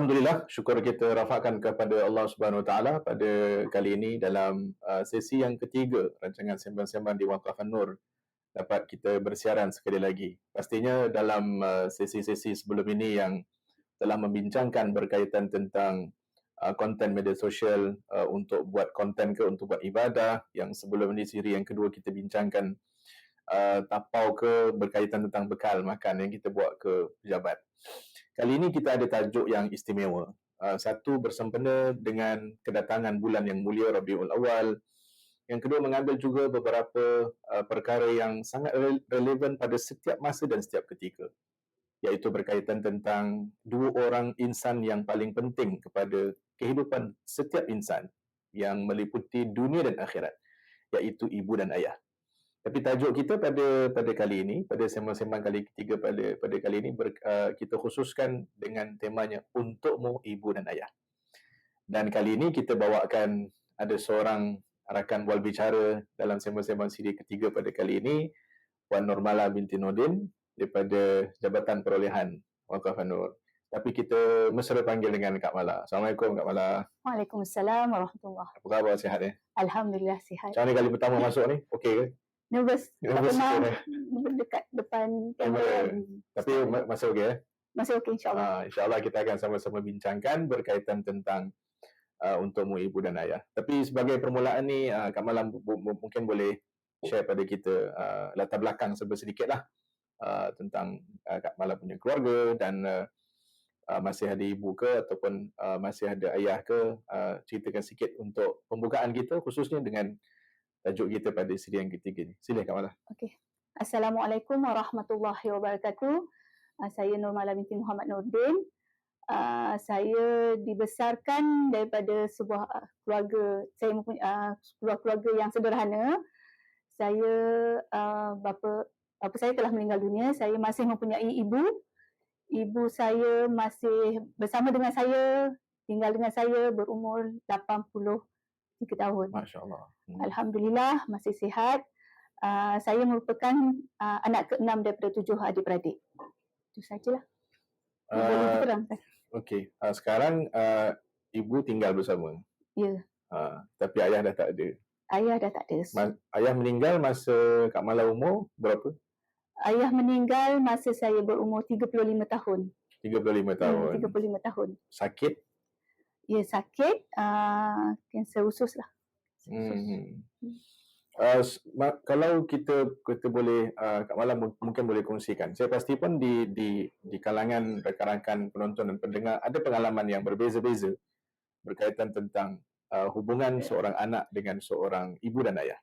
Alhamdulillah, syukur kita rafakkan kepada Allah Subhanahu Wa Taala pada kali ini dalam sesi yang ketiga rancangan sembang-sembang di Waqaf An-Nur dapat kita bersiaran sekali lagi. Pastinya dalam sesi-sesi sebelum ini yang telah membincangkan berkaitan tentang konten media sosial untuk buat konten ke untuk buat ibadah, yang sebelum ini siri yang kedua kita bincangkan tapau ke berkaitan tentang bekal makan yang kita buat ke pejabat. Kali ini kita ada tajuk yang istimewa. Satu, bersempena dengan kedatangan bulan yang mulia Rabiul Awal. Yang kedua, mengambil juga beberapa perkara yang sangat relevan pada setiap masa dan setiap ketika, iaitu berkaitan tentang dua orang insan yang paling penting kepada kehidupan setiap insan yang meliputi dunia dan akhirat, iaitu ibu dan ayah. Tapi tajuk kita pada kali ini, pada sembang-sembang kali ketiga pada kali ini, kita khususkan dengan temanya Untukmu Ibu dan Ayah. Dan kali ini kita bawakan ada seorang rakan wal bicara dalam sembang-sembang siri ketiga pada kali ini, Puan Nurmala binti Nordin daripada Jabatan Perolehan Waqaf An-Nur. Tapi kita mesra panggil dengan Kak Mala. Assalamualaikum Kak Mala. Waalaikumsalam warahmatullahi. Apa khabar, sihat ya? Alhamdulillah sihat. Macam ni kali pertama masuk ni? Okey ke? Nervous. Tak pernah dekat depan kamera. Tapi masih okey ya? Masih okey insya-Allah. InsyaAllah kita akan sama-sama bincangkan berkaitan tentang Untukmu Ibu dan Ayah. Tapi sebagai permulaan ni, Kak Malam mungkin boleh share pada kita latar belakang sedikit lah tentang Kak Malam punya keluarga dan masih ada ibu ke ataupun masih ada ayah ke, ceritakan sikit untuk pembukaan kita khususnya dengan tajuk kita pada siri yang ketiga ni. Sila Kak Mala. Okey. Assalamualaikum warahmatullahi wabarakatuh. Saya Nurmala binti Muhammad Nordin. Saya dibesarkan daripada sebuah keluarga, saya mempunyai keluarga yang sederhana. Saya bapa saya telah meninggal dunia. Saya masih mempunyai ibu. Ibu saya masih bersama dengan saya, tinggal dengan saya, berumur 83 tahun. Masya-Allah. Alhamdulillah masih sihat. Saya merupakan anak ke-6 daripada 7 adik-beradik. Itu sajalah. Boleh diterangkan. Okey. Sekarang ibu tinggal bersama. Ya. Tapi ayah dah tak ada. Ayah dah tak ada. Ayah meninggal masa Kak Mala umur berapa? Ayah meninggal masa saya berumur 35 tahun. 35 tahun. 35 tahun. Sakit? Ya, sakit. Kanser usus lah. Kalau kita boleh, Kak Mala mungkin boleh kongsikan. Saya pasti pun di kalangan rakan-rakan penonton dan pendengar ada pengalaman yang berbeza-beza berkaitan tentang hubungan seorang anak dengan seorang ibu dan ayah.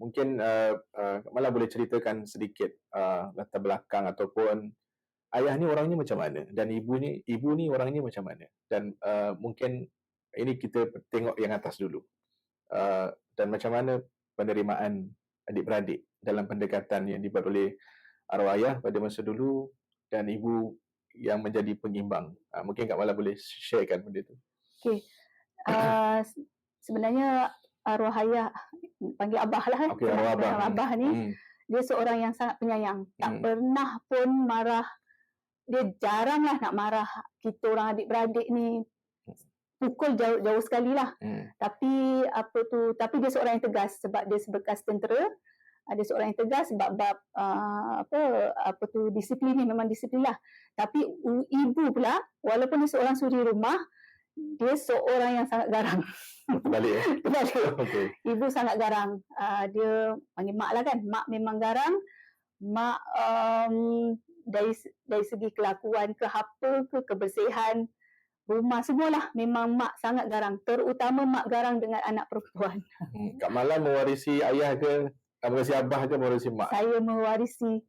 Mungkin Kak Mala boleh ceritakan sedikit latar belakang ataupun ayah ni orangnya macam mana dan ibu ni orangnya macam mana. Dan mungkin ini kita tengok yang atas dulu. Dan macam mana penerimaan adik-beradik dalam pendekatan yang dibuat oleh arwah ayah pada masa dulu dan ibu yang menjadi pengimbang. Mungkin Kak Mala boleh sharekan benda itu. Okey. Sebenarnya arwah ayah, panggil abah lah. Okey, arwah abah ni, dia seorang yang sangat penyayang. Tak pernah pun marah. Dia jaranglah nak marah kita orang adik-beradik ni. Pukul jauh sekali lah. Tapi dia seorang yang tegas sebab dia sebekas tentera. Dia seorang yang tegas sebab disiplin ni memang disiplin lah. Tapi ibu pula, walaupun dia seorang suri rumah, dia seorang yang sangat garang. Terbalik ya? Terbalik. Okay. Ibu sangat garang. Dia panggil mak lah kan. Mak memang garang. Mak dari segi kelakuan ke apa ke kebersihan rumah semualah memang mak sangat garang, terutama mak garang dengan anak perempuan. Kak Mala mewarisi ayah ke, mewarisi abah ke mewarisi mak? Saya mewarisi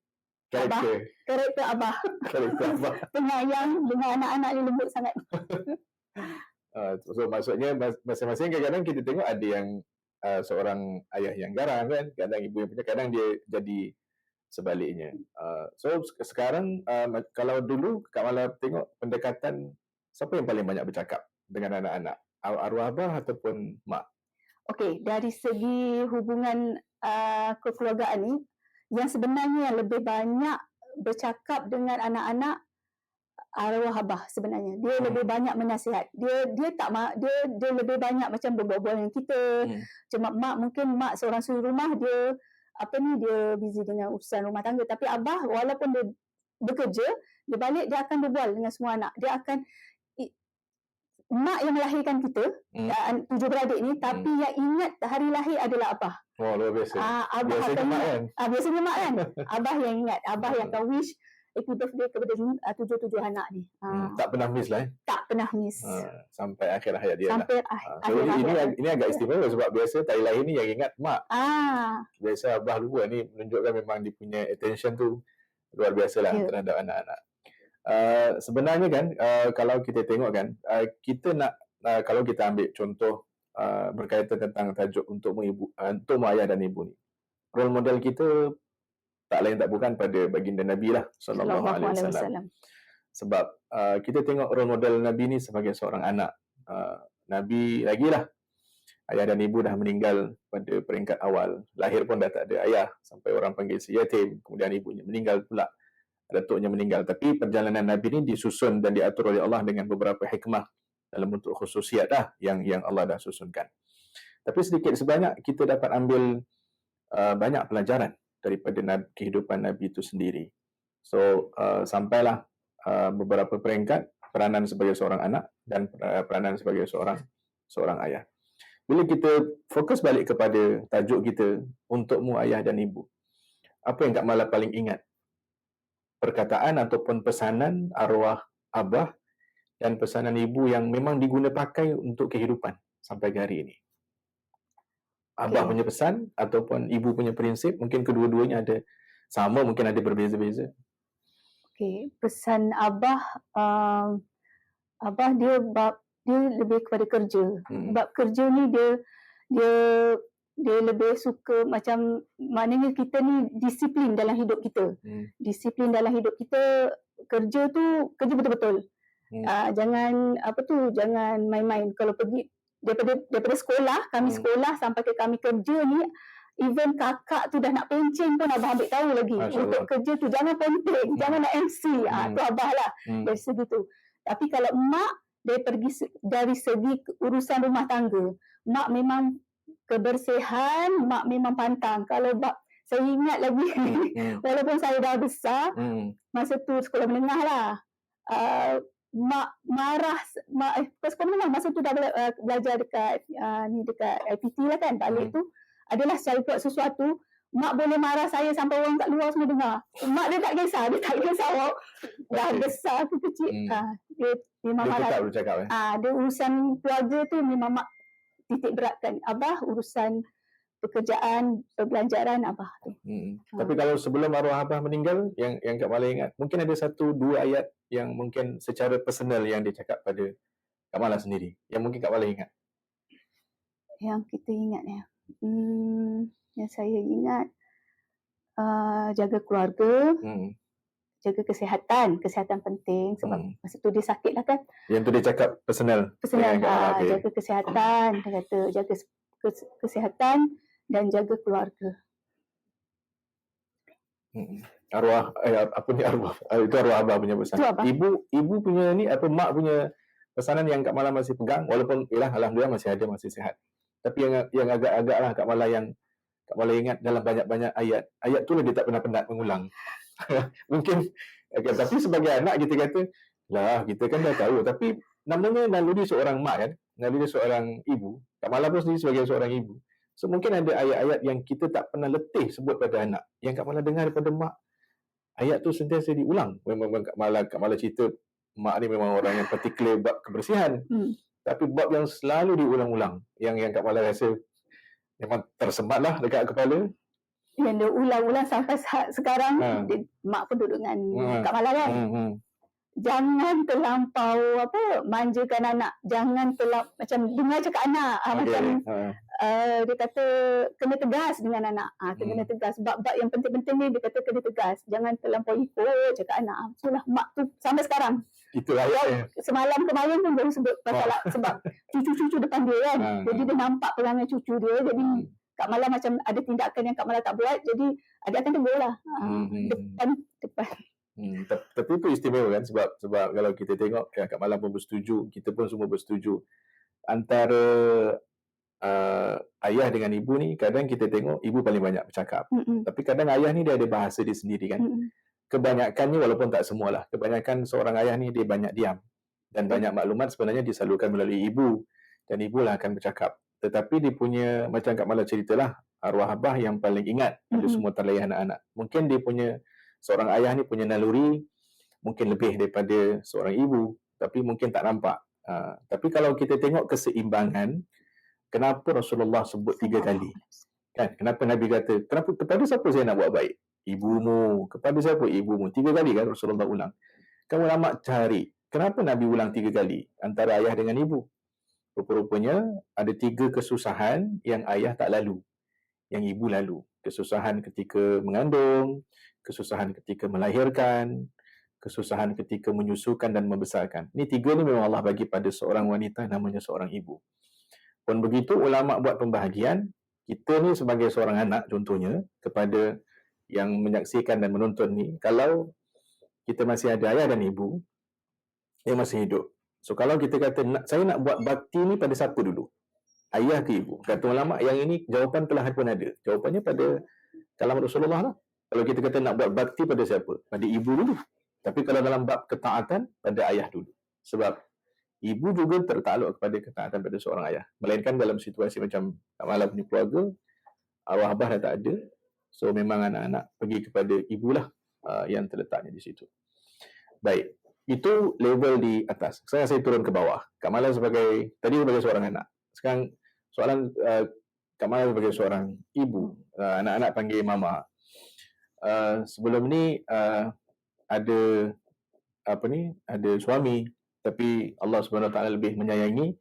karakter abah. Karakter abah. Penyayang dengan anak-anak ni lembut sangat. So maksudnya masing-masing kadang-kadang kita tengok ada yang seorang ayah yang garang kan, kadang ibu yang punya, kadang dia jadi sebaliknya. So sekarang kalau dulu Kak Mala tengok pendekatan, siapa yang paling banyak bercakap dengan anak-anak? Arwah abah ataupun mak? Okey, dari segi hubungan kekeluargaan ni, yang sebenarnya yang lebih banyak bercakap dengan anak-anak arwah abah sebenarnya. Dia lebih banyak menasihat. Dia tak dia lebih banyak macam berbual dengan kita. Cuma mungkin mak seorang suri rumah, dia busy dengan urusan rumah tangga, tapi abah walaupun dia bekerja, dia balik dia akan berbual dengan semua anak. Dia akan mak yang melahirkan kita, 7 beradik ni, tapi yang ingat hari lahir adalah abah. Oh, luar biasa. Abah Biasanya mak kan? Biasanya mak kan. Abah yang ingat, abah yang akan wish happy birthday kepada 7 anak ni. Tak pernah miss lah. Tak pernah miss. Sampai akhir hayat dia Sampai lah. akhir hayat. Ini agak istimewa sebab biasa hari lahir ni yang ingat mak. Biasa abah lupa. Ni menunjukkan memang dia punya attention tu luar biasa lah terhadap anak-anak. Sebenarnya kan, kalau kita tengok kan, kita nak, kalau kita ambil contoh berkaitan tentang tajuk untuk ayah dan ibu ni, role model kita tak lain tak bukan pada baginda Nabi lah sallallahu alaihi wasallam. Sebab kita tengok role model Nabi ni sebagai seorang anak. Nabi lagilah ayah dan ibu dah meninggal pada peringkat awal. Lahir pun dah tak ada ayah, sampai orang panggil si yatim, kemudian ibunya meninggal pula, datuknya meninggal. Tapi perjalanan Nabi ni disusun dan diatur oleh Allah dengan beberapa hikmah dalam bentuk khususiat dah yang Allah dah susunkan. Tapi sedikit sebanyak kita dapat ambil banyak pelajaran daripada kehidupan Nabi itu sendiri. So sampailah beberapa peringkat peranan sebagai seorang anak dan peranan sebagai seorang ayah. Bila kita fokus balik kepada tajuk kita, untukmu ayah dan ibu, apa yang Kak Mala paling ingat? Perkataan ataupun pesanan arwah abah dan pesanan ibu yang memang diguna pakai untuk kehidupan sampai hari ini. Abah punya pesan ataupun ibu punya prinsip, mungkin kedua-duanya ada sama, mungkin ada berbeza-beza. Pesan abah, abah dia lebih kepada kerja. Sebab kerja ni dia lebih suka macam, maknanya kita ni disiplin dalam hidup kita. Disiplin dalam hidup kita, kerja tu kerja betul-betul. Jangan jangan main-main. Kalau pergi daripada sekolah, kami sekolah sampai ke kami kerja ni, even kakak tu dah nak pencen pun abah ambil tahu lagi. Untuk kerja tu jangan penting, jangan nak MC. Tu abah lah dari segi tu. Tapi kalau mak, dari segi urusan rumah tangga, mak memang kebersihan, mak memang pantang. Kalau saya ingat lagi, walaupun saya dah besar, masa tu sekolah menengah lah, mak marah, sekolah menengah, masa tu dah belajar dekat IPT lah kan, balik tu adalah saya buat sesuatu, mak boleh marah saya sampai orang kat luar semua dengar. Mak dia tak kisah, dah besar tu kecil. Dia memang marah. Dia tetap bercakap. Dia urusan keluarga tu memang mak titik beratkan. Abah urusan pekerjaan, perbelanjaan abah tu. Tapi kalau sebelum arwah abah meninggal, yang Kak Mala ingat, mungkin ada 1-2 ayat yang mungkin secara personal yang dia cakap pada Kak Mala sendiri, yang mungkin Kak Mala ingat. Yang kita ingat ya. Yang saya ingat, jaga keluarga, jaga kesihatan penting sebab masa tu dia sakit lah kan. Yang tu dia cakap personal. Jaga kesihatan, dia kata jaga kesihatan dan jaga keluarga. Arwah itu arwah abah punya pesan. Ibu punya ni, mak punya pesanan yang Kak Mala masih pegang, walaupun alhamdulillah masih sihat. Tapi yang agak-agak lah Kak Mala yang Kak Mala ingat dalam banyak-banyak ayat tu lah dia tak pernah penat mengulang. Mungkin tapi sebagai anak kita kata lah, kita kan dah tahu, tapi namanya naluri seorang mak kan, naluri seorang ibu. Kak Mala pun sendiri sebagai seorang ibu, so mungkin ada ayat-ayat yang kita tak pernah letih sebut pada anak, yang Kak Mala dengar daripada mak, ayat tu sentiasa diulang. Memang Kak Mala cerita mak ni memang orang yang particular bab kebersihan, tapi bab yang selalu diulang-ulang, yang Kak Mala rasa memang tersemat lah dekat kepala. Yang dia ulang-ulang sampai sekarang, mak pun duduk dengan Kak Mala kan. Jangan terlampau manjakan anak. Jangan macam dengar cakap anak. Dia kata kena tegas dengan anak. Kena tegas. Bab-bab yang penting-penting ni dia kata kena tegas. Jangan terlampau ikut cakap anak. Itulah mak tu sampai sekarang. Itulah semalam kemarin pun baru sebut pasal sebab cucu-cucu depan dia kan. Jadi dia nampak perangai cucu dia. Jadi Kak Mala macam ada tindakan yang Kak Mala tak buat. Jadi adik akan tegur lah. Depan. Tapi itu istimewa kan, sebab kalau kita tengok Kak Malang pun bersetuju, kita pun semua bersetuju, antara ayah dengan ibu ni, kadang kita tengok ibu paling banyak bercakap. Tapi kadang ayah ni dia ada bahasa dia sendiri kan. Kebanyakannya, walaupun tak semualah, kebanyakan seorang ayah ni dia banyak diam. Dan banyak maklumat sebenarnya disalurkan melalui ibu. Dan ibulah akan bercakap. Tetapi dia punya, macam Kak Mala ceritalah, arwah abah yang paling ingat pada semua talayan anak-anak. Mungkin dia punya, seorang ayah ni punya naluri, mungkin lebih daripada seorang ibu. Tapi mungkin tak nampak. Tapi kalau kita tengok keseimbangan, kenapa Rasulullah sebut 3 kali? Kan? Kenapa Nabi kata, kenapa kepada siapa saya nak buat baik? Ibumu. Kepada siapa? Ibumu. 3 kali kan Rasulullah ulang. Kan ulama cari, kenapa Nabi ulang 3 kali antara ayah dengan ibu? Rupa-rupanya ada 3 kesusahan yang ayah tak lalu, yang ibu lalu. Kesusahan ketika mengandung, kesusahan ketika melahirkan, kesusahan ketika menyusukan dan membesarkan. Ini 3 ni memang Allah bagi pada seorang wanita namanya seorang ibu. Pun begitu, ulama buat pembahagian, kita ni sebagai seorang anak contohnya, kepada yang menyaksikan dan menonton ni, kalau kita masih ada ayah dan ibu yang masih hidup. So kalau kita kata, saya nak buat bakti ni pada siapa dulu? Ayah ke ibu? Kata ulama, yang ini jawapan telah pun ada. Jawapannya pada kalam Rasulullah lah. Kalau kita kata nak buat bakti pada siapa? Pada ibu dulu. Tapi kalau dalam bab ketaatan, pada ayah dulu. Sebab ibu juga tertakluk kepada ketaatan pada seorang ayah. Melainkan dalam situasi macam Kak Mala punya keluarga, arwah abah dah tak ada. So memang anak-anak pergi kepada ibulah yang terletaknya di situ. Baik. Itu level di atas. Sekarang saya turun ke bawah. Kak Mala sebagai, tadi sebagai seorang anak. Sekarang soalan Kak Mala sebagai seorang ibu. Anak-anak panggil mama. Sebelum ni ada ada suami, tapi Allah Subhanahu Wa Taala lebih menyayangi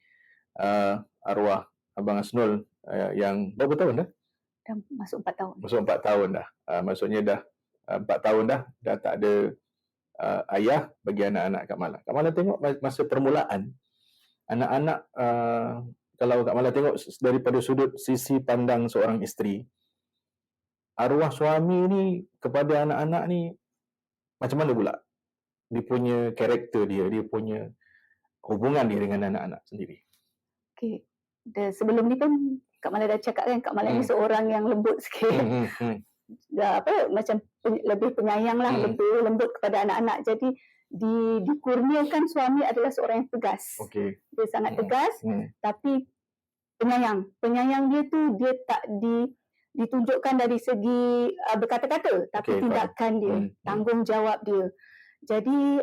arwah Abang Asnul yang berapa tahun dah? Dah masuk 4 tahun. Masuk 4 tahun dah. Maksudnya dah 4 tahun dah tak ada ayah bagi anak-anak Kak Mala. Kak Mala tengok masa permulaan, anak-anak, kalau Kak Mala tengok daripada sudut sisi pandang seorang isteri, arwah suami ni kepada anak-anak ni macam mana pula? Dia punya karakter dia punya hubungan dia dengan anak-anak sendiri. Okey. Sebelum ni kan Kak Mala dah cakap kan, Kak Mala ni seorang yang lembut sikit. Dah macam lebih penyayang lah, lebih lembut kepada anak-anak. Jadi dikurniakan suami adalah seorang yang tegas. Okay. Dia sangat tegas, tapi penyayang. Penyayang dia tu dia tak ditunjukkan dari segi berkata-kata, tapi tindakan dia, tanggungjawab dia. Jadi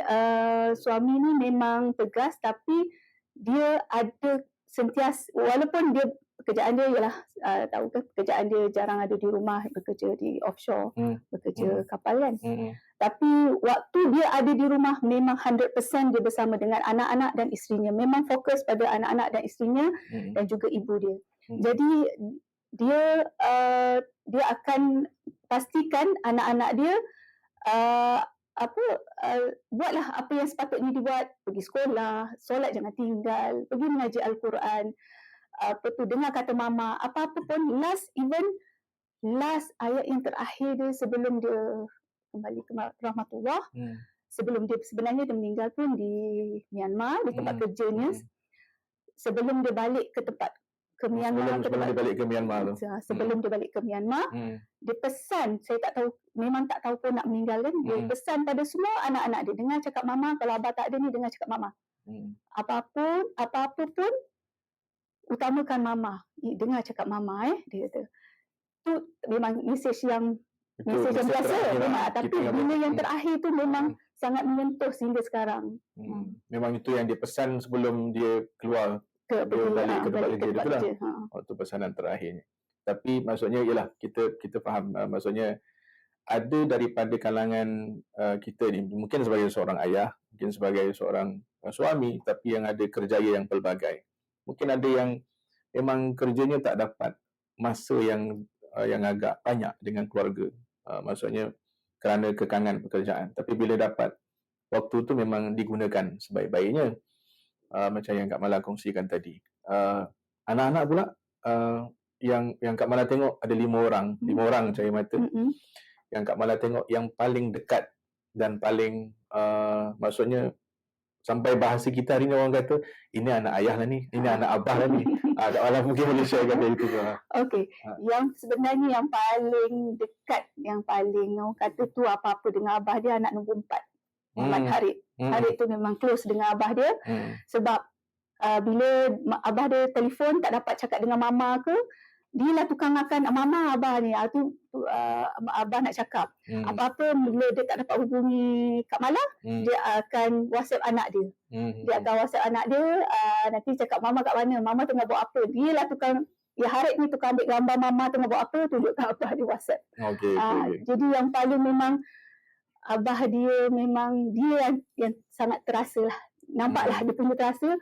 suami ni memang tegas, tapi dia ada sentiasa, walaupun dia pekerjaan dia ialah tahu ke pekerjaan dia jarang ada di rumah, bekerja di offshore, bekerja kapal kan. Tapi waktu dia ada di rumah memang 100% dia bersama dengan anak-anak dan isterinya. Memang fokus pada anak-anak dan isterinya dan juga ibu dia. Jadi dia akan pastikan anak-anak dia buatlah apa yang sepatutnya dibuat, pergi sekolah, solat jangan tinggal, pergi mengaji Al-Quran, dengar kata mama, apa-apa pun, last ayat yang terakhir dia sebelum dia kembali ke rahmatullah, sebelum dia sebenarnya dia meninggal pun di Myanmar, di tempat kerjanya, sebelum dia balik ke tempat ke Myanmar, sebelum dia balik ke Myanmar tu. Sebelum dia balik ke Myanmar, dia pesan, saya tak tahu, memang tak tahu pun nak meninggal kan, dia pesan pada semua anak-anak dia, dengar cakap mama, kalau abah tak ada ni dengar cakap mama. Apa-apa pun utamakan mama, dengar cakap mama dia kata. Tu memang mesej yang biasa memang, tapi bila yang terakhir tu memang sangat menyentuh sehingga sekarang. Memang itu yang dia pesan sebelum dia keluar balik ke tempat kerja dia lah. Waktu pesanan terakhirnya. Tapi maksudnya ialah kita faham, maksudnya ada daripada kalangan kita ni, mungkin sebagai seorang ayah, mungkin sebagai seorang suami, tapi yang ada kerjaya yang pelbagai. Mungkin ada yang memang kerjanya tak dapat masa yang agak banyak dengan keluarga. Maksudnya kerana kekangan pekerjaan. Tapi bila dapat waktu tu memang digunakan sebaik-baiknya. Macam yang Kak Mala kongsikan tadi. Anak-anak pula yang Kak Mala tengok ada 5 orang cahaya mata. Yang Kak Mala tengok yang paling dekat dan paling maksudnya sampai bahasa kita hari ni orang kata ini anak ayah lah ni, ini anak abah lah ni. Kak Mala mungkin boleh share kat itu ke? Okey, yang sebenarnya yang paling dekat, yang paling orang kata tu apa-apa dengan abah dia anak nombor 4. Muhammad Harith. Harith tu memang close dengan abah dia sebab bila abah dia telefon tak dapat cakap dengan mama ke, dia lah tukang akan mama abah ni. Abah nak cakap. Apa-apa bila dia tak dapat hubungi Kak Mala, dia akan WhatsApp anak dia. Dia akan WhatsApp anak dia, nanti cakap mama kat mana, mama tengah buat apa. Dia lah tukang, Harith ni tukang ambil gambar mama tengah buat apa, tunjukkan abah dia WhatsApp. Jadi yang paling memang abah dia memang dia yang sangat terasa lah. Nampaklah dia punya terasa.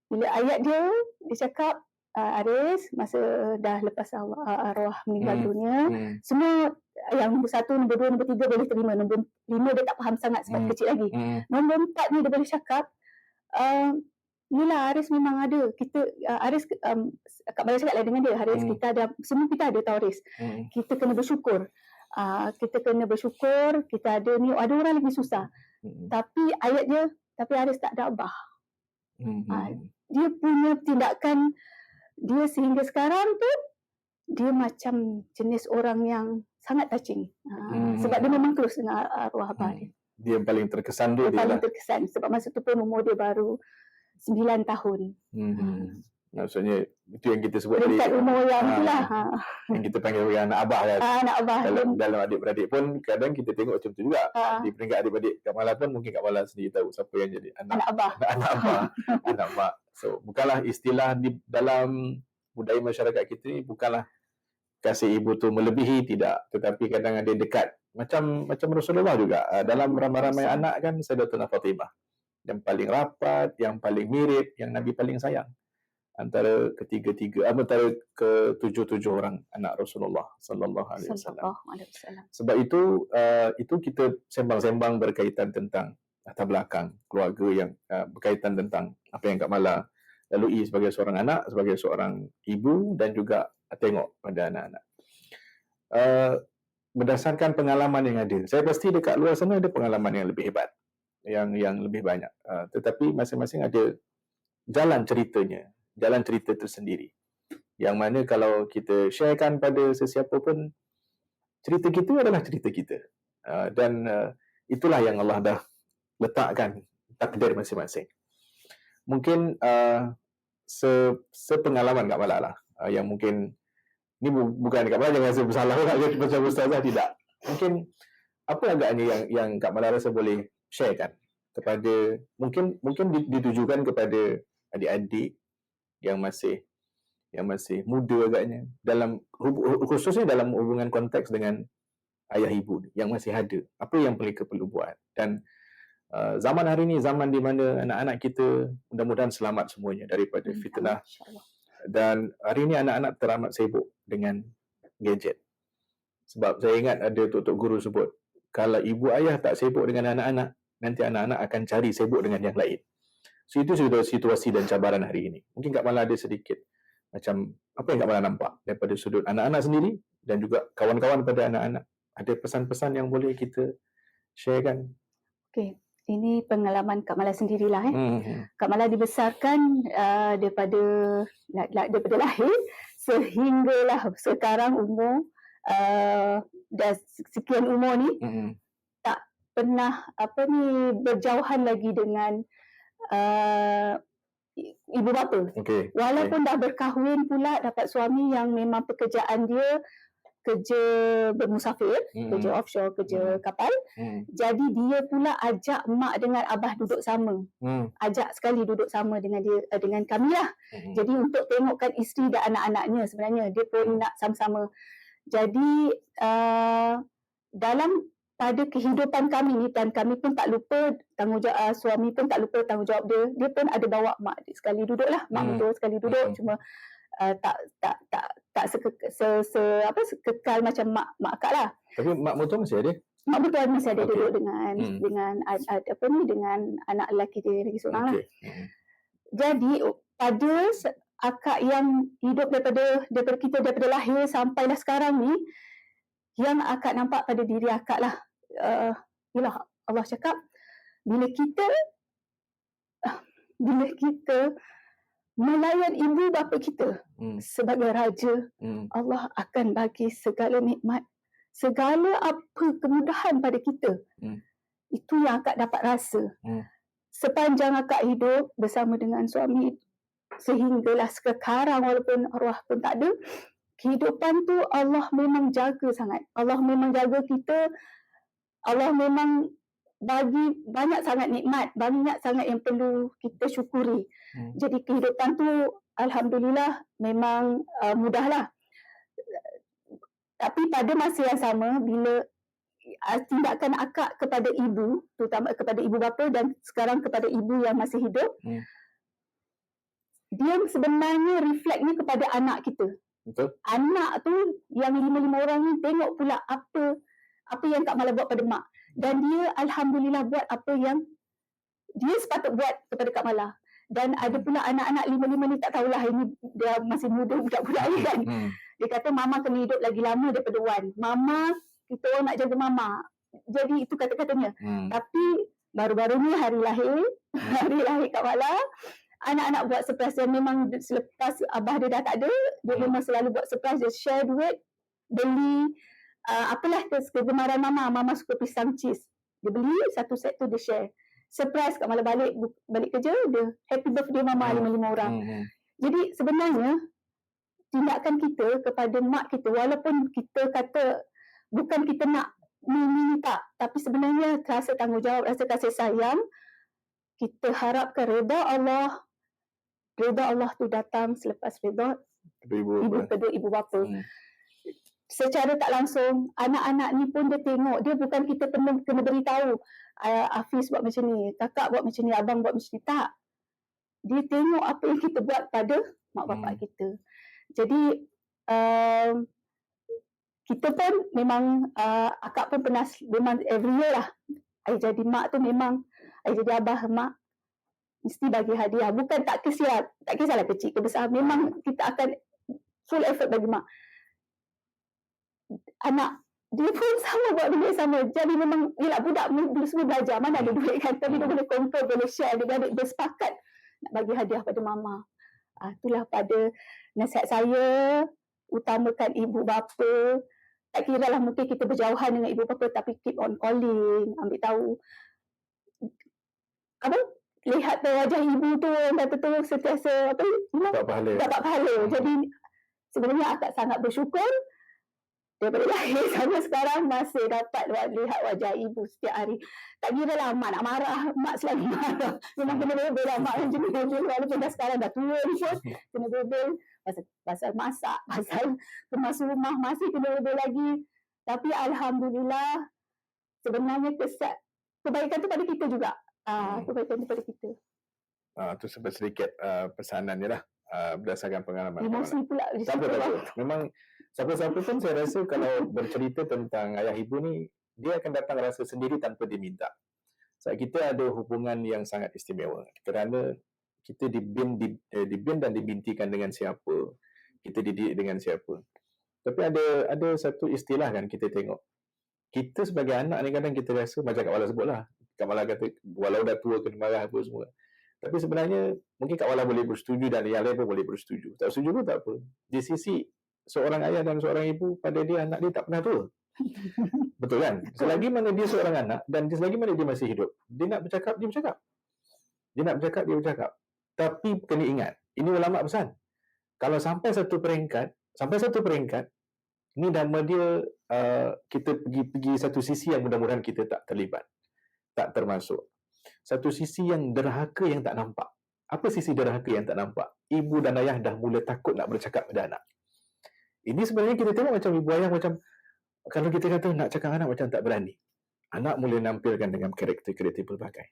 Bila ayat dia cakap, Aris, masa dah lepas arwah meninggal dunia, semua yang nombor 1, nombor 2, nombor 3 boleh terima. Nombor 5 dia tak faham sangat sebab kecil lagi. Nombor 4 ni dia boleh cakap, inilah Aris memang ada. Kita, Aris, Kak Mala cakap lah dengan dia, Aris, kita ada, semua kita ada tau Aris. Kita kena bersyukur. Kita ada ni, ada orang lagi susah. Tapi ayat dia, tapi Aris tak ada abah. Dia punya tindakan dia sehingga sekarang tu dia macam jenis orang yang sangat touching. Sebab dia memang close dengan arwah abah dia. Dia paling terkesan tu. Dia paling terkesan sebab masa tu pun umur dia baru 9 tahun. Maksudnya itu yang kita sebut tadi. Dekat umur yang itulah. Yang kita panggil anak abah lah. Anak abah. Dalam adik-beradik pun kadang kita tengok macam tu juga. Di peringkat adik-beradik Kak Mala pun mungkin Kak Mala sendiri tahu siapa yang jadi anak abah. Anak abah. Anak mak. So bukanlah istilah di dalam budaya masyarakat kita ni, bukanlah kasih ibu tu melebihi, tidak, tetapi kadang ada dekat. Macam Rasulullah juga. Dalam ramai-ramai anak kan Sayyidatuna Fatimah yang paling rapat, yang paling mirip, yang Nabi paling sayang. Antara antara ke-7 orang anak Rasulullah sallallahu alaihi wasallam. Sebab itu kita sembang-sembang berkaitan tentang latar belakang keluarga yang berkaitan tentang apa yang Kak Mala lalui sebagai seorang anak, sebagai seorang ibu dan juga tengok pada anak-anak. Berdasarkan pengalaman yang ada, saya pasti dekat luar sana ada pengalaman yang lebih hebat, yang lebih banyak. Tetapi masing-masing ada jalan ceritanya, jalan cerita tersendiri. Yang mana kalau kita sharekan pada sesiapa pun, cerita kita adalah cerita kita. Dan itulah yang Allah dah letakkan takdir masing-masing. Mungkin sepengalaman Kak Mala lah, yang mungkin ni bukan Kak Mala jangan rasa bersalah macam ustazah, tidak. Mungkin apa agaknya yang Kak Mala rasa boleh sharekan kepada, mungkin ditujukan kepada adik-adik yang masih muda agaknya, khususnya dalam hubungan konteks dengan ayah ibu yang masih ada. Apa yang mereka perlu buat? Dan zaman hari ini, zaman di mana anak-anak kita mudah-mudahan selamat semuanya daripada fitnah. Dan hari ini anak-anak teramat sibuk dengan gadget. Sebab saya ingat ada tok-tok guru sebut, kalau ibu ayah tak sibuk dengan anak-anak, nanti anak-anak akan cari sibuk dengan yang lain. So itu sudah situasi dan cabaran hari ini. Mungkin Kak Mala ada sedikit macam apa yang Kak Mala nampak daripada sudut anak-anak sendiri dan juga kawan-kawan pada anak-anak. Ada pesan-pesan yang boleh kita sharekan? Okey. Ini pengalaman Kak Mala sendirilah. Kak Mala dibesarkan daripada lahir sehinggalah sekarang umur dah sekian umur ni, tak pernah berjauhan lagi dengan ibu bapa. Walaupun dah berkahwin pula, dapat suami yang memang pekerjaan dia kerja bermusafir, kerja offshore, kerja kapal. Jadi dia pula ajak mak dengan abah duduk sama. Ajak sekali duduk sama dengan dia, dengan kami lah. Jadi untuk tengokkan isteri dan anak-anaknya sebenarnya, dia pun nak sama-sama. Jadi dalam pada kehidupan kami ni, dan kami pun tak lupa tanggungjawab, suami pun tak lupa tanggungjawab dia. Dia pun ada bawa mak dia sekali duduk lah, mak betul sekali duduk. Cuma tak sekekal macam mak akak lah. Tapi mak betul masih ada? Mak betul masih ada duduk dengan dengan anak lelaki dia lagi seorang lah. Jadi pada akak yang hidup daripada kita daripada lahir sampailah sekarang ni, yang akak nampak pada diri akak lah, ialah Allah cakap, bila kita melayan ibu bapa kita sebagai raja, Allah akan bagi segala nikmat, segala apa kemudahan pada kita. Itu yang akak dapat rasa. Sepanjang akak hidup bersama dengan suami, sehinggalah sekarang walaupun arwah pun tak ada, kehidupan tu Allah memang jaga sangat. Allah memang jaga kita. Allah memang bagi banyak sangat nikmat, banyak sangat yang perlu kita syukuri. Jadi kehidupan tu alhamdulillah memang mudahlah. Tapi pada masa yang sama, bila tindakan akak kepada ibu, terutama kepada ibu bapa dan sekarang kepada ibu yang masih hidup, dia sebenarnya reflektnya kepada anak kita. Betul. Anak tu yang 5 orang ni tengok pula apa yang Kak Mala buat pada mak. Dan dia alhamdulillah buat apa yang dia sepatut buat kepada Kak Mala. Dan ada pula anak-anak 5 ni tak tahulah, ini dia masih muda, budak-budak ni kan. Dia kata mama kena hidup lagi lama daripada Wan. Mama, kita orang nak jaga mama. Jadi itu kata-katanya. Tapi baru-baru ni hari lahir Kak Mala, anak-anak buat surprise. Dan memang selepas abah dia dah tak ada, dia memang selalu buat surprise. Dia share duit, beli apalah kegemaran mama suka pisang cheese. Dia beli satu set tu, dia share. Surprise Kak Mala balik kerja, dia happy birthday mama 5 orang. Jadi sebenarnya tindakan kita kepada mak kita, walaupun kita kata bukan kita nak minta, tapi sebenarnya rasa tanggungjawab, rasa kasih sayang, kita harapkan redha Allah tu datang selepas redha ibu kedua ibu bapa. Secara tak langsung, anak-anak ni pun dia tengok, dia bukan kita kena beritahu, Hafiz buat macam ni, kakak buat macam ni, abang buat macam ni, tak. Dia tengok apa yang kita buat pada mak bapak kita. Jadi kita pun memang akak pun pernah, memang every year lah, I jadi mak tu memang, I jadi abah mak mesti bagi hadiah. Bukan tak kisahlah kecil ke besar, memang kita akan full effort bagi mak. Anak dia pun sama buat benda sama. Jadi memang yelah, budak semua belajar, mana ada duit kan, tapi dia boleh kumpul, boleh share, dia bersepakat nak bagi hadiah pada mama. Itulah pada nasihat saya, utamakan ibu bapa. Tak kira lah mungkin kita berjauhan dengan ibu bapa, tapi keep on calling, ambil tahu. Lihat wajah ibu tu, kata tu sentiasa dapat pahala. Jadi sebenarnya akak sangat bersyukur daripada lahir sampai sekarang masih dapat lihat wajah ibu setiap hari. Tak kira lah mak nak marah, mak selalu marah. Memang kena bebel lah mak macam ni. Walaupun dah sekarang dah tua ni pun kena bebel. Pasal masak, pasal kemas rumah masih kena bebel lagi. Tapi alhamdulillah sebenarnya kebaikan tu pada kita juga. Kebaikan tu pada kita. Tu sedikit pesanan je lah. Berdasarkan pengalaman. Emosi pula. Memang siapa-siapa pun saya rasa kalau bercerita tentang ayah ibu ni, dia akan datang rasa sendiri tanpa diminta. Sebab kita ada hubungan yang sangat istimewa. Kerana kita dibin dan dibintikan dengan siapa, kita didik dengan siapa. Tapi ada satu istilah kan kita tengok. Kita sebagai anak ni kadang kita rasa, macam Kak Mala sebut lah. Kak Mala kata, walau dah tua kena marah apa semua. Tapi sebenarnya mungkin Kak Mala boleh bersetuju dan yang lain pun boleh bersetuju. Tak setuju pun tak apa. Di sisi seorang ayah dan seorang ibu, pada dia anak dia tak pernah tua. Betul kan? Selagi mana dia seorang anak dan selagi mana dia masih hidup, dia nak bercakap, dia bercakap. Dia nak bercakap, dia bercakap. Tapi kena ingat, ini ulama pesan. Kalau sampai satu peringkat, ni nama dia kita pergi satu sisi yang mudah-mudahan kita tak terlibat, tak termasuk. Satu sisi yang derhaka yang tak nampak. Apa sisi derhaka yang tak nampak? Ibu dan ayah dah mula takut nak bercakap pada anak. Ini sebenarnya kita tengok macam ibu ayah macam, kalau kita kata nak cakap anak macam tak berani. Anak mula nampilkan dengan karakter-karakter pelbagai.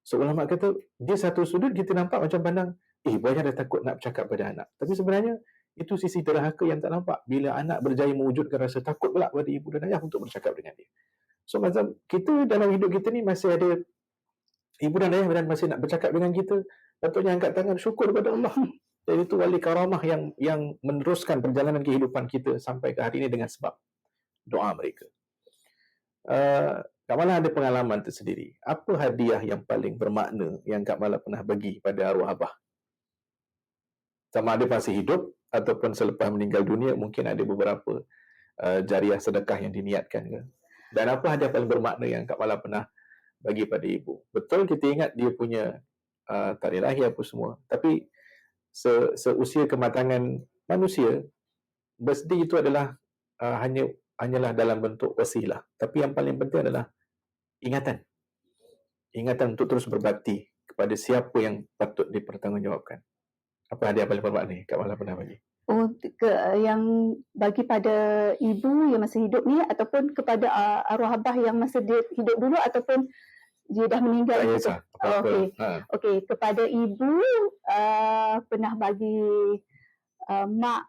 So ulama kata, dia satu sudut kita nampak macam pandang, ibu ayah dah takut nak bercakap pada anak. Tapi sebenarnya, itu sisi derhaka yang tak nampak. Bila anak berjaya mewujudkan rasa takut pula pada ibu dan ayah untuk bercakap dengan dia. So macam kita dalam hidup kita ni masih ada ibu dan ayah dan masih nak bercakap dengan kita, patutnya angkat tangan syukur kepada Allah. Jadi itu wali karamah yang meneruskan perjalanan kehidupan kita sampai ke hari ini dengan sebab doa mereka. Kak Mala ada pengalaman tersendiri. Apa hadiah yang paling bermakna yang Kak Mala pernah bagi pada arwah abah? Sama ada masih hidup ataupun selepas meninggal dunia, mungkin ada beberapa jariah sedekah yang diniatkan ke. Dan apa hadiah paling bermakna yang Kak Mala pernah bagi pada ibu? Betul kita ingat dia punya tarikh lahir apa semua. Tapi seusia kematangan manusia, birthday itu adalah hanyalah dalam bentuk wasilah. Tapi yang paling penting adalah ingatan. Ingatan untuk terus berbakti kepada siapa yang patut dipertanggungjawabkan. Apa hadiah paling bermakna Kak Mala pernah bagi? Oh, yang bagi pada ibu yang masih hidup ni ataupun kepada arwah abah yang masa dia hidup dulu ataupun dia dah meninggal? Tak kisah. Apa-apa. Okey. Ha. Okey, kepada ibu pernah bagi mak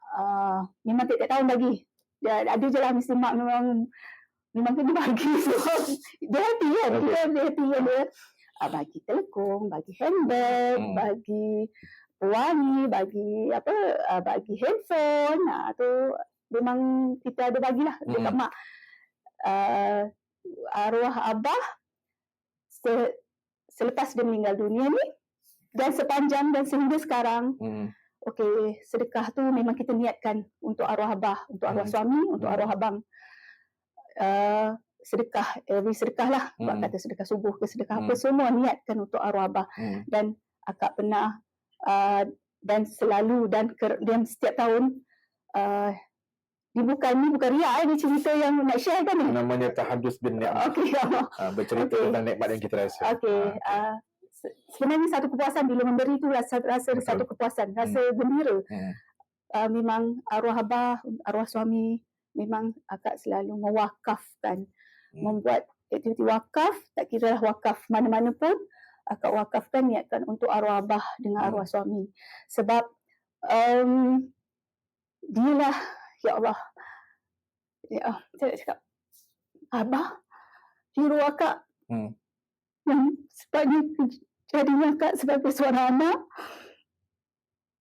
memang tiap tahun bagi. Dia ada je lah mesti mak memang kena bagi. So, dia happy kan? Okey. Kita dia happy kan dia. Bagi telekung, bagi handbag, bagi pewangi, bagi bagi handphone. Tu memang kita ada bagilah dekat mak. Arwah abah selepas dia meninggal dunia ni dan sepanjang dan sehingga sekarang, okey, sedekah tu memang kita niatkan untuk arwah abah, untuk arwah suami, untuk arwah abang. Sedekah, every sedekah lah, buat kata sedekah subuh ke sedekah apa, semua niatkan untuk arwah abah. Dan akak pernah dan selalu dan setiap tahun ni bukan riak, ni cerita yang nak share kan ni. Namanya tahadus bin ni'mah. Okey. Bercerita tentang nikmat yang kita rasa. Okey. Sebenarnya satu kepuasan bila memberi tu rasa satu kepuasan, rasa gembira. Memang arwah abah, arwah suami, memang akak selalu mewakafkan, membuat aktiviti wakaf, tak kira lah wakaf mana-mana pun, akak wakafkan niatkan untuk arwah abah dengan arwah suami. Sebab dialah, ya Allah, saya nak cakap, abah, hero akak. Yang sebabnya jadinya akak sebagai seorang anak,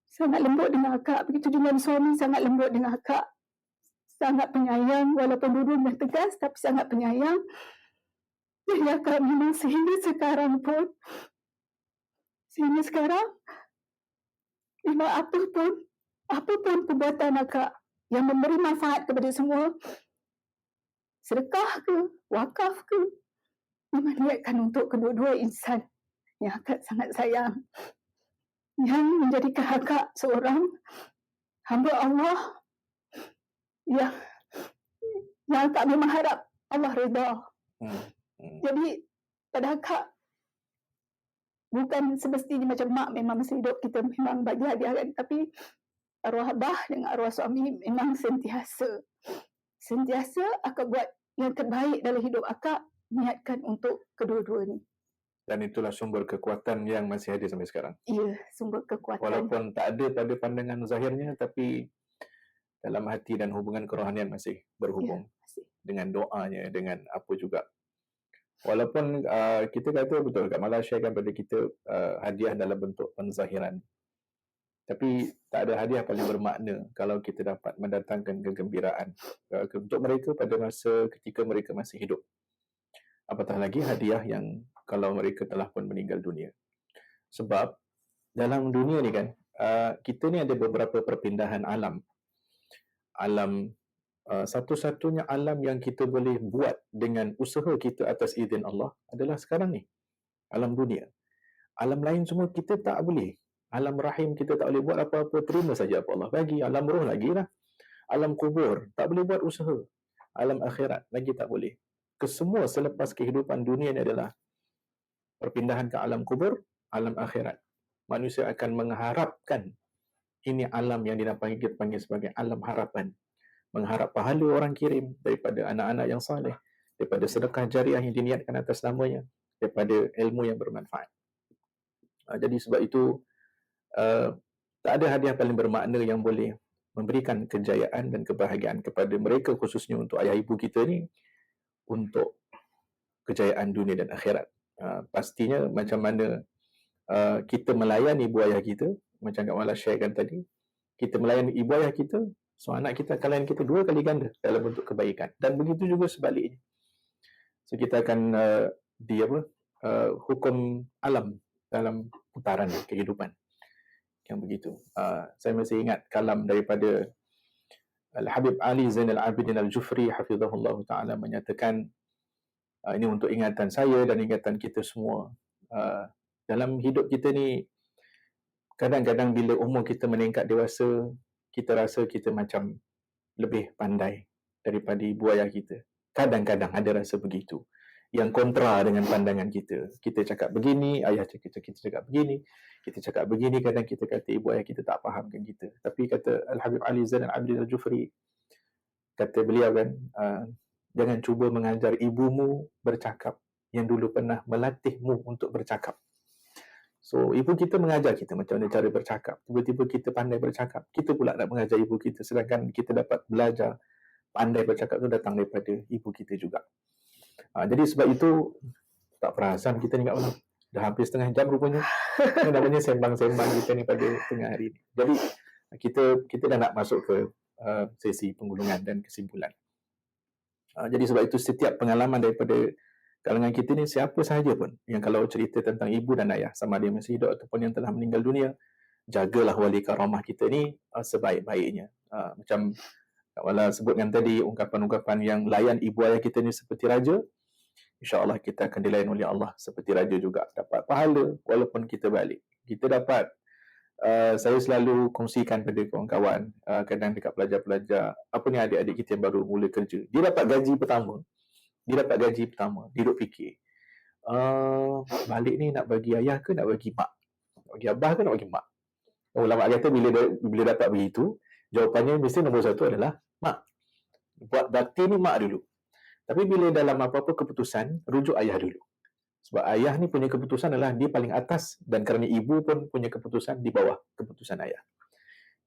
sangat lembut dengan akak. Begitu juga suami sangat lembut dengan akak. Sangat penyayang, walaupun dulu memang tegas, tapi sangat penyayang. Jadi akak memang sehingga sekarang, memang apapun perbuatan akak yang memberi manfaat kepada semua, sedekah ke, wakaf ke, memang niatkan untuk kedua-dua insan yang akak sangat sayang, yang menjadikan akak seorang hamba Allah yang akak memang harap Allah redha. Jadi pada akak, bukan semestinya macam mak memang masih hidup kita memang bagi hadiah kan, tapi arwah abah dengan arwah suami memang sentiasa akak buat yang terbaik dalam hidup akak, niatkan untuk kedua-dua ni. Dan itulah sumber kekuatan yang masih ada sampai sekarang. Ya, sumber kekuatan. Walaupun tak ada pada pandangan zahirnya, tapi dalam hati dan hubungan kerohanian masih berhubung. Dengan doanya, dengan apa juga. Walaupun kita kata betul, Kak Mala sharekan pada kita hadiah dalam bentuk penzahiran. Tapi tak ada hadiah paling bermakna kalau kita dapat mendatangkan kegembiraan untuk mereka pada masa ketika mereka masih hidup. Apatah lagi hadiah yang kalau mereka telah pun meninggal dunia. Sebab dalam dunia ni kan, kita ni ada beberapa perpindahan alam. Satu-satunya alam yang kita boleh buat dengan usaha kita atas izin Allah adalah sekarang ni, alam dunia. Alam lain semua kita tak boleh. Alam rahim kita tak boleh buat apa-apa, terima saja apa Allah bagi. Alam roh lagi lah. Alam kubur tak boleh buat usaha. Alam akhirat lagi tak boleh. Kesemua selepas kehidupan dunia ni adalah perpindahan ke alam kubur, alam akhirat. Manusia akan mengharapkan, ini alam yang kita panggil sebagai alam harapan. Mengharap pahala orang kirim daripada anak-anak yang saleh, daripada sedekah jariah yang diniatkan atas namanya, daripada ilmu yang bermanfaat. Jadi sebab itu tak ada hadiah paling bermakna yang boleh memberikan kejayaan dan kebahagiaan kepada mereka, khususnya untuk ayah ibu kita ni, untuk kejayaan dunia dan akhirat. Pastinya macam mana kita melayani ibu ayah kita, macam Kak Mala sharekan tadi, kita melayani ibu ayah kita, so anak kita akan layan kita 2 kali ganda dalam bentuk kebaikan. Dan begitu juga sebaliknya. So kita akan hukum alam dalam putaran kehidupan yang begitu. Saya masih ingat kalam daripada Al-Habib Ali Zainal Abidin Al-Jufri hafizahullah ta'ala menyatakan, ini untuk ingatan saya dan ingatan kita semua, dalam hidup kita ni kadang-kadang bila umur kita meningkat dewasa, kita rasa kita macam lebih pandai daripada ibu ayah kita. Kadang-kadang ada rasa begitu, yang kontra dengan pandangan kita. Kita cakap begini, ayah kita cakap begini. Kita cakap begini, kadang kita kata ibu ayah kita tak fahamkan kita. Tapi kata Al-Habib Ali Zainal Abidin Al-Jufri, kata beliau kan, jangan cuba mengajar ibumu bercakap yang dulu pernah melatihmu untuk bercakap. So, ibu kita mengajar kita macam mana cara bercakap. Tiba-tiba kita pandai bercakap. Kita pula nak mengajar ibu kita. Sedangkan kita dapat belajar pandai bercakap tu datang daripada ibu kita juga. Jadi sebab itu, tak perasan kita ni kat mana. Dah hampir setengah jam rupanya. Ini namanya sembang-sembang kita ni pada tengah hari ni. Jadi, kita dah nak masuk ke sesi penggulungan dan kesimpulan. Jadi sebab itu setiap pengalaman daripada kalangan kita ni, siapa sahaja pun yang kalau cerita tentang ibu dan ayah, sama dia masih hidup ataupun yang telah meninggal dunia, jagalah wali karamah kita ni sebaik-baiknya. Macam Kak Wala sebutkan tadi, ungkapan-ungkapan yang layan ibu ayah kita ni seperti raja, insya-Allah kita akan dilayan oleh Allah seperti raja juga, dapat pahala walaupun kita balik. Kita dapat, saya selalu kongsikan pada kawan-kawan, kadang dekat pelajar-pelajar, apa ni adik-adik kita yang baru mula kerja, dia dapat gaji pertama, dia duduk fikir, balik ni nak bagi ayah ke nak bagi mak, nak bagi abah ke nak bagi mak. Ulama kata bila dapat begitu, jawapannya mesti nombor satu adalah mak. Buat bakti ni mak dulu. Tapi bila dalam apa-apa keputusan, rujuk ayah dulu. Sebab ayah ni punya keputusan adalah dia paling atas, dan kerana ibu pun punya keputusan di bawah keputusan ayah.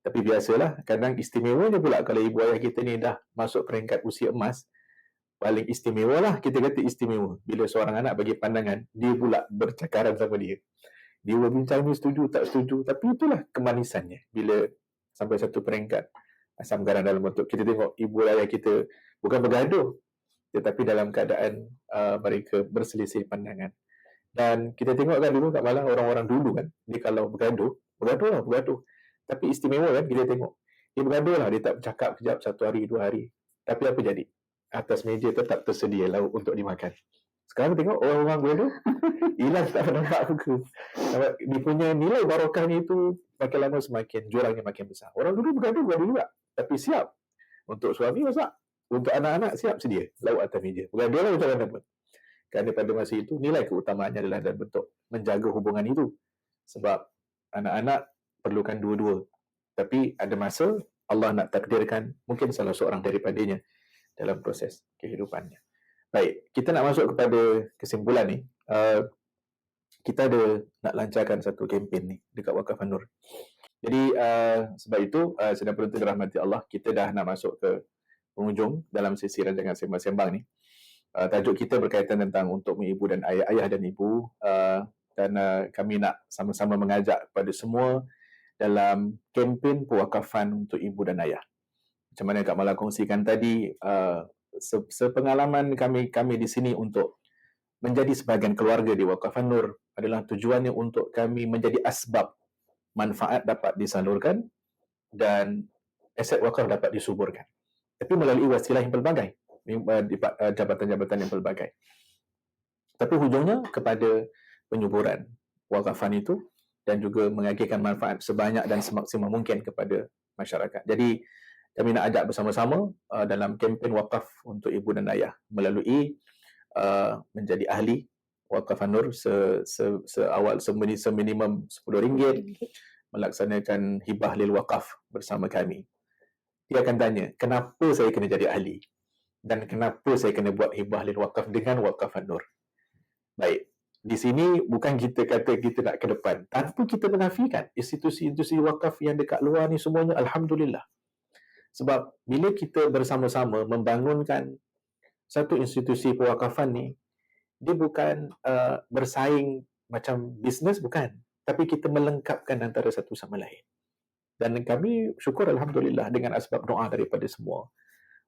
Tapi biasalah, kadang istimewanya pula kalau ibu ayah kita ni dah masuk peringkat usia emas, paling istimewa lah, kita kata istimewa. Bila seorang anak bagi pandangan, dia pula bercakaran sama dia. Dia berbincang ni setuju, tak setuju. Tapi itulah kemanisannya. Bila sampai satu peringkat asam garam dalam bentuk, kita tengok ibu ayah kita bukan bergaduh, tetapi dalam keadaan mereka berselisih pandangan. Dan kita tengok kan dulu kat Malang, orang-orang dulu kan, dia kalau bergaduh. Tapi istimewa kan, kita tengok. Dia bergaduh lah, dia tak bercakap kejap, 1 hari, 2 hari. Tapi apa jadi? Atas meja tetap tersedia lauk untuk dimakan. Sekarang tengok orang-orang bergaduh, hilang, tak nampak muka. Dia punya nilai barokahnya itu makin lama semakin, jurangnya makin besar. Orang dulu bergaduh juga. Tapi siap. Untuk suami masak. Untuk anak-anak siap sedia lauk atas meja. Bergaduh lah macam mana pun. Kerana pada masa itu, nilai keutamaannya adalah dalam bentuk menjaga hubungan itu. Sebab anak-anak perlukan dua-dua. Tapi ada masa Allah nak takdirkan mungkin salah seorang daripadanya dalam proses kehidupannya. Baik, kita nak masuk kepada kesimpulan ni. Kita ada nak lancarkan satu kempen ni dekat Wakaf An-Nur. Jadi sebab itu, sedang perlu dirahmati Allah, kita dah nak masuk ke penghujung dalam sesi rancangan sembang-sembang ni. Tajuk kita berkaitan tentang untuk ibu dan ayah dan ibu, dan kami nak sama-sama mengajak kepada semua dalam kempen pewakafan untuk ibu dan ayah. Macam mana Kak Mala kongsikan tadi, sepengalaman kami di sini untuk menjadi sebahagian keluarga di Wakaf An-Nur adalah tujuannya untuk kami menjadi asbab manfaat dapat disalurkan dan aset wakaf dapat disuburkan. Tapi melalui wasilah yang pelbagai, jabatan-jabatan yang pelbagai. Tapi hujungnya kepada penyuburan wakafan itu dan juga mengagihkan manfaat sebanyak dan semaksimal mungkin kepada masyarakat. Jadi kami nak ajak bersama-sama dalam kempen wakaf untuk ibu dan ayah melalui menjadi ahli Wakaf An-Nur seawal seminimum RM10, melaksanakan hibah lil wakaf bersama kami. Dia akan tanya, kenapa saya kena jadi ahli? Dan kenapa saya kena buat hibah lil wakaf dengan Wakaf An-Nur? Baik, di sini bukan kita kata kita nak ke depan, tanpa kita menafikan institusi-institusi wakaf yang dekat luar ni semuanya, alhamdulillah. Sebab bila kita bersama-sama membangunkan satu institusi pewakafan ni, dia bukan bersaing macam bisnes, bukan. Tapi kita melengkapkan antara satu sama lain. Dan kami syukur alhamdulillah dengan asbab doa daripada semua.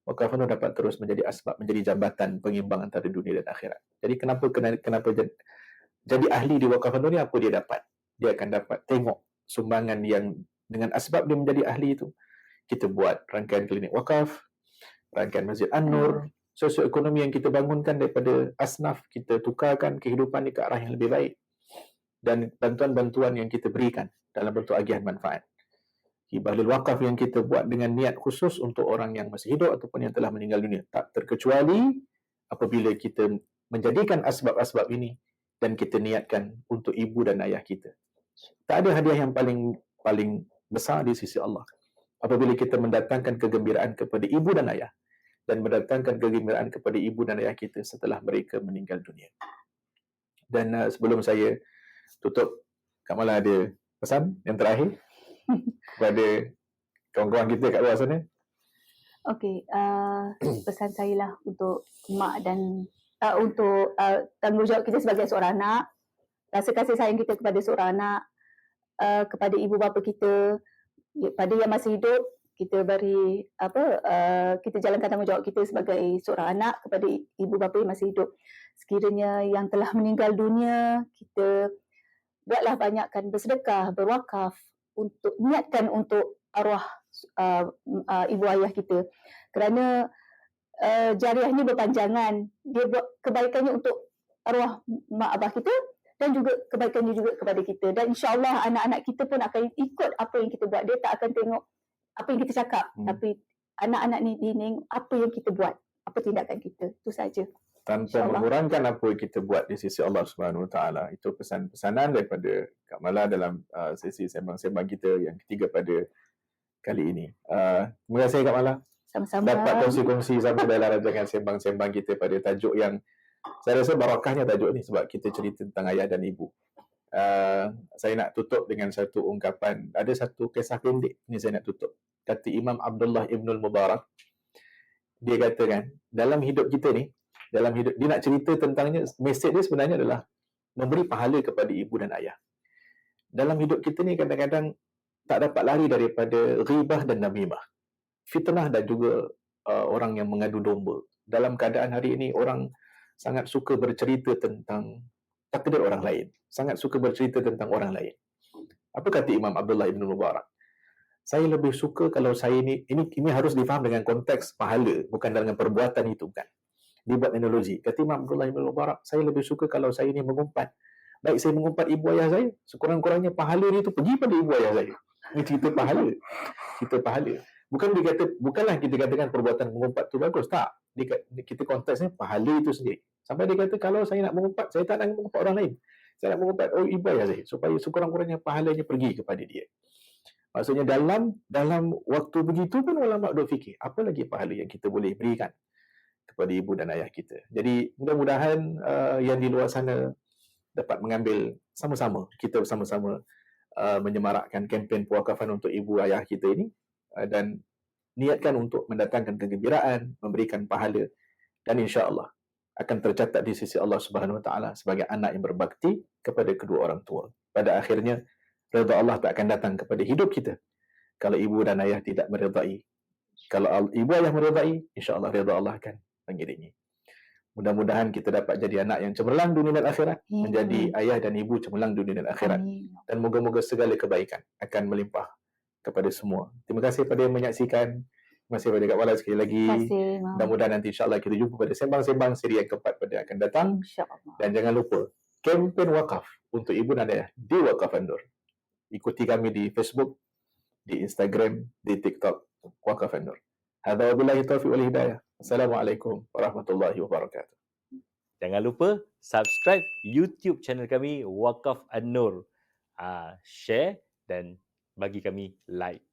Wakaf An-Nur dapat terus menjadi asbab, menjadi jambatan pengimbang antara dunia dan akhirat. Jadi kenapa jadi ahli di Wakaf An-Nur ni, apa dia dapat? Dia akan dapat tengok sumbangan yang dengan asbab dia menjadi ahli itu. Kita buat rangkaian klinik wakaf, rangkaian Masjid An-Nur, sosioekonomi yang kita bangunkan daripada asnaf, kita tukarkan kehidupan ni ke arah yang lebih baik. Dan bantuan-bantuan yang kita berikan dalam bentuk agihan manfaat. Hibah lil wakaf yang kita buat dengan niat khusus untuk orang yang masih hidup ataupun yang telah meninggal dunia. Tak terkecuali apabila kita menjadikan asbab-asbab ini dan kita niatkan untuk ibu dan ayah kita. Tak ada hadiah yang paling besar di sisi Allah apabila kita mendatangkan kegembiraan kepada ibu dan ayah dan mendatangkan kegembiraan kepada ibu dan ayah kita setelah mereka meninggal dunia. Dan sebelum saya tutup, Kak Mala ada pesan yang terakhir kepada kawan-kawan kita kat luar sana? Okey, pesan saya lah untuk mak dan untuk tanggungjawab kita sebagai seorang anak, rasa kasih sayang kita kepada seorang anak, kepada ibu bapa kita, pada yang masih hidup, kita beri kita jalankan tanggungjawab kita sebagai seorang anak kepada ibu bapa yang masih hidup. Sekiranya yang telah meninggal dunia, kita buatlah banyakkan bersedekah, berwakaf, untuk niatkan untuk arwah ibu ayah kita. Kerana jariah ni berpanjangan. Dia buat kebaikannya untuk arwah mak abah kita dan juga kebaikannya juga kepada kita. Dan insya-Allah anak-anak kita pun akan ikut apa yang kita buat. Dia tak akan tengok apa yang kita cakap, tapi anak-anak ni tengok apa yang kita buat, apa tindakan kita. Itu saja. Tanpa mengurangkan apa yang kita buat di sisi Allah Subhanahu Wa Taala. Itu pesan-pesanan daripada Kak Mala dalam sesi sembang-sembang kita yang ketiga pada kali ini. Terima kasih Kak Mala. Sama-sama. Dapat kongsi-kongsi sama dalam rancangan sembang-sembang kita pada tajuk yang saya rasa barakahnya tajuk ni sebab kita cerita tentang ayah dan ibu. Saya nak tutup dengan satu ungkapan. Ada satu kisah pendek ni saya nak tutup. Kata Imam Abdullah Ibnul Mubarak, dia katakan dalam hidup kita ni, dalam hidup dia nak cerita tentangnya, mesej dia sebenarnya adalah memberi pahala kepada ibu dan ayah. Dalam hidup kita ni kadang-kadang tak dapat lari daripada ghibah dan namimah, fitnah dan juga orang yang mengadu domba. Dalam keadaan hari ini, orang sangat suka bercerita tentang takdir orang lain, sangat suka bercerita tentang orang lain. Apa kata Imam Abdullah Ibn Mubarak? Saya lebih suka kalau saya ini harus difaham dengan konteks pahala, bukan dengan perbuatan itu, bukan. Dia buat analogi. Kata Imam Abdullah Ibn Mubarak, saya lebih suka kalau saya ini mengumpat. Baik saya mengumpat ibu ayah saya, sekurang-kurangnya pahala dia itu pergi pada ibu ayah saya. Ini cerita pahala. Cerita pahala. Bukanlah kita katakan perbuatan mengumpat itu bagus. Tak. Kita konteksnya pahala itu sendiri. Sampai dia kata, kalau saya nak mengumpat, saya tak nak mengumpat orang lain. Saya nak mengumpat ibu ayah saya. Supaya sekurang-kurangnya pahalanya pergi kepada dia. Maksudnya dalam waktu begitu pun ulama duk fikir, apa lagi pahala yang kita boleh berikan kepada ibu dan ayah kita. Jadi mudah-mudahan yang di luar sana dapat mengambil sama-sama, kita bersama-sama menyemarakkan kempen pewakafan untuk ibu ayah kita ini dan niatkan untuk mendatangkan kegembiraan, memberikan pahala dan insya-Allah akan tercatat di sisi Allah Subhanahu Wa Taala sebagai anak yang berbakti kepada kedua orang tua. Pada akhirnya redha Allah tak akan datang kepada hidup kita kalau ibu dan ayah tidak meredai. Kalau ibu ayah meredai, insya-Allah redha Allah akan mengiringi. Mudah-mudahan kita dapat jadi anak yang cemerlang dunia dan akhirat, menjadi ayah dan ibu cemerlang dunia dan akhirat. Dan moga-moga segala kebaikan akan melimpah kepada semua. Terima kasih kepada yang menyaksikan. Terima kasih kepada Kak Mala sekali lagi. Mudah-mudahan nanti insya-Allah kita jumpa pada sembang-sembang siri yang keempat pada akan datang. Dan jangan lupa kempen wakaf untuk ibu dan ayah di Wakaf An-Nur. Ikuti kami di Facebook, di Instagram, di TikTok Wakaf An-Nur. Hadza wabillahi taufiq wal hidayah. Assalamualaikum warahmatullahi wabarakatuh. Jangan lupa subscribe YouTube channel kami Wakaf An-Nur. Share dan bagi kami like.